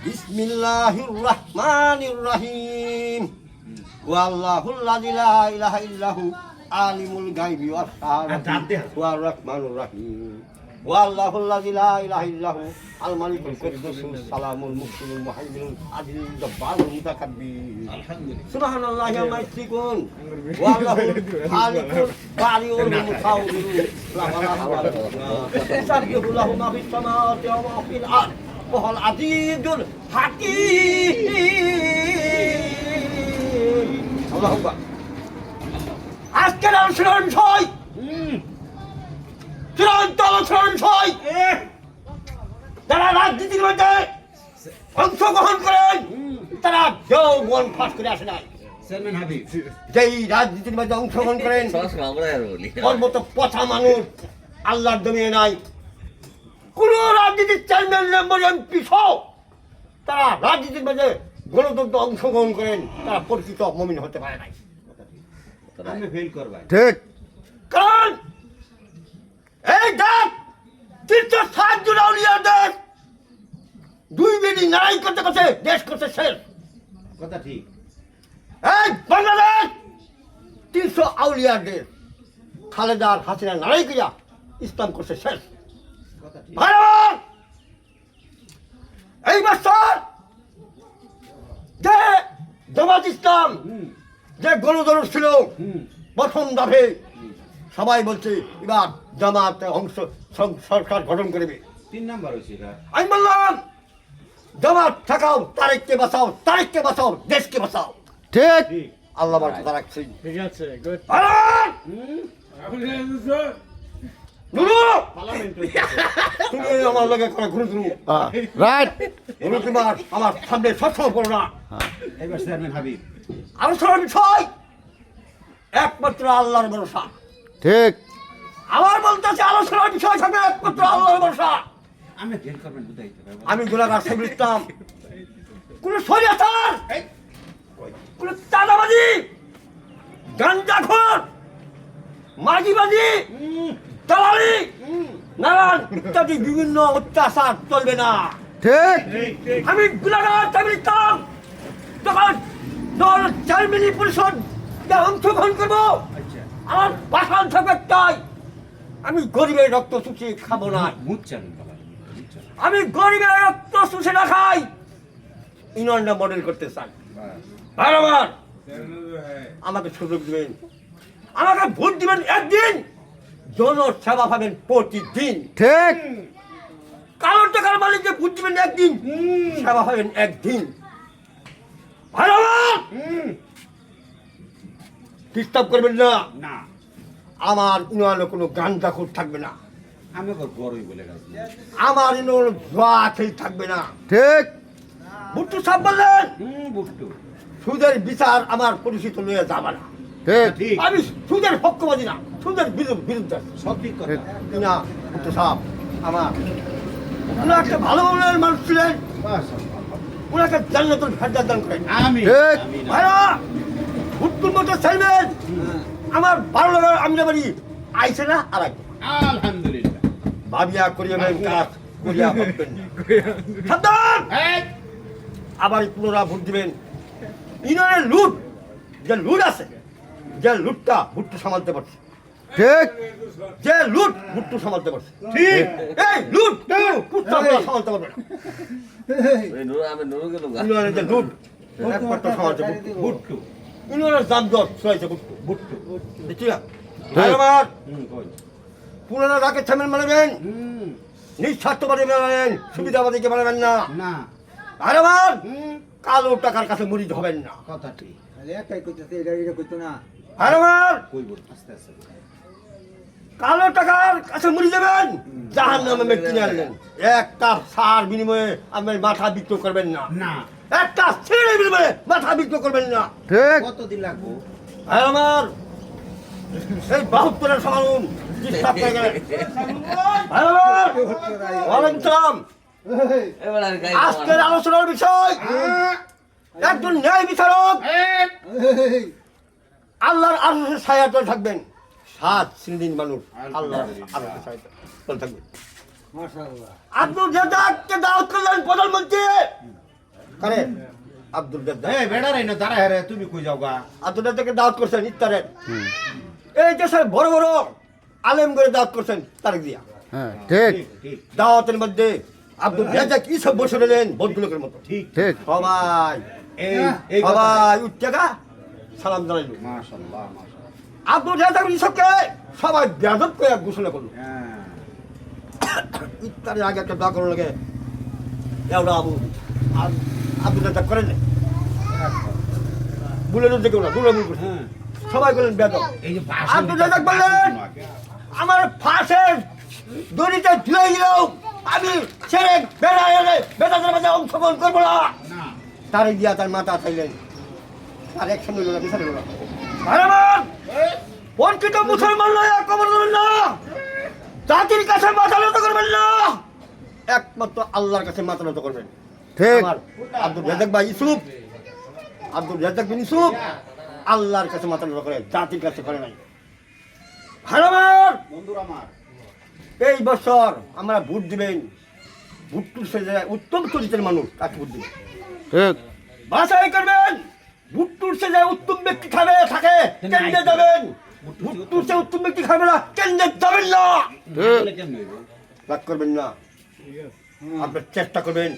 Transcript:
বিসমিল্লাহির রহমানির রহিম। ওয়াল্লাহুল লাযী লা ইলাহা ইল্লাহু আলিমুল গায়বি ওয়াশ শাহাদাতি ওয়ার রহমানুর রহিম। ওয়াল্লাহুল লাযী লা ইলাহা ইল্লাহু আল মালিকুল কুদ্দুসুস সালামুল মুহসিনুল মুহাইমিনুল আদিলুল জব্বারুল মুতাকাব্বির। আলহামদুলিল্লাহ। সুবহানাল্লাহি ওয়া মাইসিকুন। ওয়াল্লাহুল খালিকুল বারিউল মুসাউবিরুল লা ইলাহা ইল্লাল্লাহ। ইসাবিহু লাহু মা ফিস সামাওয়াতি ওয়া মা ফিল আরদ ওয়া হুয়াল আজিজুল হাকীম। আল্লাহু আকবার। আজকের আলোচনার বিষয় চূড়ান্ত আলোচনার বিষয় যারা রাজনীতির মধ্যে অংশগ্রহণ করেন তারা যৌবন ফাঁস করে আসে নাই। যেই রাজনীতির মধ্যে অংশগ্রহণ করেন ওর মতো পচা মানুষ আল্লাহর জমিয়ে নাই। কোন রাজনীতির চেয়ারম্যান মেম্বার এমপি সহ তারা রাজনীতির মধ্যে গণতন্ত্র অংশগ্রহণ করেন তারা পরিচিত মুমিন হতে পারে নাই। ঠিক কারণ এই দেশ ৩৬০ জন আউলিয়ার দেশ, ২ মিনিট লড়াই করতে করতে দেশ করতে শেষ। কথা ঠিক। এই বাংলাদেশ ৩০০ আউলিয়ার দেশ, খালেদার হাসিনা লড়াই করিয়া ইসলাম করতে শেষ। এই বছর যে জামাত ইসলাম যে গণজোয়ার ছিল প্রথম ধাপে সবাই বলছে এবার জামাত অংশ সরকার গঠন করবে। ৩ নাম্বার হয়েছে। আমি বললাম জামাত ঠেকাও, তারেককে বাঁচাও, তারেককে বাঁচাও, দেশকে বাঁচাও। ঠিক আল্লাহ আমার কথা রাখছি। ঠিক আছে, গুড। তুমি আমার লগে করে ঘুরে রাইট তোমার আমার সামনে সবসময় পড়ো না। এবার চেয়ারম্যান হাবিব আলোচনার বিষয় একমাত্র আল্লাহর ভরসা। ঠিক আমার বলতেছে আলোচনার বিষয় থাকবে একমাত্র আল্লাহর ভরসা। আমি ফেল করবেন বুঝাইতে পারবো। আমি গোলাগার সাইফুল ইসলাম কোন শরিয়াতার কোন চাঁদাবাজি গাঞ্জাখোর মাগিবাজি দালালি নানান ইত্যাদি বিভিন্ন অত্যাচার চলবে না। ঠিক আমি গোলাগার সাইফুল ইসলাম যখন চেয়ারম্যান পরিষদ অংশগ্রহণ করবো আমার বাসান থাকবে একটাই, আমি গরিবের রক্ত চুষে খাবো না। আমি গরিবের রক্ত চুষে না খাই, ইউনিয়নটা মডেল করতে চাই। বারবার আমাকে সুযোগ দিবেন, আমাকে ভোট দিবেন একদিন, জনসেবা পাবেন প্রতিদিন। ঠিক কারোর টাকার মালিককে ভোট দিবেন একদিন, সেবা পাবেন একদিন। বারবার ডিস্টার্ব করবেন না। না আমার ইউনিয়নে কোনো গাঞ্জাখোর থাকবে না। আমি বড়ই বলে গেছি আমার ইউনিয়নে জোয়া খেল থাকবে না। ঠিক বুট্টু সাহেব বললেন বুট্টু সুদের বিচার আমার পরিচিত লইয়া যাবে না। ঠিক আমি সুদের পক্ষপাতী না, সুদের বিরুদ্ধে। সব ঠিক কথা না বুট্টু সাহেব আমার উনি একটা ভালো মনের মানুষ ছিলেন, উনাকে জান্নাতুল ফেরদাউস দান করেন। আমি ঠিক। ভাইরা বুট্টুর মতো ছেলেমেন আমার ভালো লাগার আমিনাবাড়ি আইছে না আর আইছে। আলহামদুলিল্লাহ ভাবিয়া করিয়া কাজ করিয়া ভাববেন না। সাবধান! আবার পুনরা ভোট দিবেন। ইউনিয়নের লুট যে লুট আছে, যে লুটটা ভুট্টু সামালতে পারছে, ঠিক যে লুট ভুট্টু সামালতে পারছে। ঠিক এই লুট ভুট্টু সামালতে পারবে না। ইউনিয়নের যে লুট একমাত্র সামালতে ভুট্টু। ইউনিয়নের জামজট চলাইছে ভুট্টু। বুট্টু দেখছি না আমার পুরানো রাকের সামনে মানাবেন, নিঃস্বার্থবাদী মানাবেন, সুবিধাবাদীকে মানাবেন না। না আর আমার কালো টাকার কাছে মুড়িদ হবেন না। কথা ঠিক একাই কইতেছে, এটা কইতো না। আর আমার কইব আস্তে আস্তে কালো টাকার কাছে মুড়ি দেবেন, জাহান নামে কিনে আনলেন। একটা সার বিনিময়ে আপনি মাথা বিক্রি করবেন না। না একটা ছেড়ে বিনিময়ে মাথা বিক্রি করবেন না। ঠিক কতদিন লাগবো আর আমার এই ৭২-এর সমানুন ডিস্টার্ব হয়ে গেলেন। আর আমার ওয়ালাইকুম সালাম। আজকের আলোচনার বিষয় একজন ন্যায় বিচারক আল্লাহর আরশের ছায়াতলে থাকবেন। 7 শ্রেণীর মানুষ আল্লাহর আরশের ছায়াতলে থাকবেন। মাশাআল্লাহ। আপনি যে দাওয়াত করলেন প্রধানমন্ত্রী, কারে আব্দুল রাজ্জাক এই বেড়া রে না দাঁড়া হে রে তুমি কই যাও গা আব্দুল রাজ্জাককে দাওয়াত করছেন ইফতারের হুম, এই দেশের বড় বড় আলেম করে দাওয়াত করছেন তারেক জিয়া হ্যাঁ ঠিক ঠিক দাওয়াতের মধ্যে আব্দুল রাজ্জাক কি সব বসে রইলেন ভদ্রলোকের মতো ঠিক ঠিক সবাই এই এই কথা সবাই উঠতে সালাম জানাইল মাশাআল্লাহ মাশাআল্লাহ আব্দুল রাজ্জাক ইসবকে সবাই বেয়াদব করে ঘোষণা করলো হ্যাঁ ইফতারের আগে একটা দোয়া করার লাগে এওটা আব্দুল রাজ্জাক করেন না বলে দিতে কেউ না দুলে বলবো হ্যাঁ সবাই বললেন বেয়াদব এই যে আব্দুল রাজ্জাক বললেন আমার ফাঁসের দড়িতে ঝুলে গেলেও আমি ছেড়ে বেদাতের মাঝে অংশগ্রহণ করবো না না তারে দিয়া তার মাথা চাইলেন আর একসঙ্গে লোক বিচার লোক ভাইরামান প্রকৃত মুসলমান নয় কবর দেবেন না জাতির কাছে মাথা নত করবেন না একমাত্র আল্লাহর কাছে মাথা নত করবেন ঠিক আমার আব্দুল রাজ্জাক ভাই ইউসুফ আব্দুল রাজ্জাক বিন ইউসুফ আল্লাহর কাছে মাথা নত করে জাতির কাছে করে নাই ভাইরামান বন্ধুরা আমার এই বছর আমরা ভোট দিবেন ভোট তুলছে যে উত্তম চরিত্রের মানুষ তাকে ভোট দিবেন ঠিক বাছাই করবেন ভোট তুলছে যে উত্তম ব্যক্তি খাবে থাকে কেন্দ্রে যাবেন ভোট তুলছে উত্তম ব্যক্তি খাবে না কেন্দ্রে যাবেন না ঠিক বলে কেমন হইব রাগ করবেন না আপনার চেষ্টা করবেন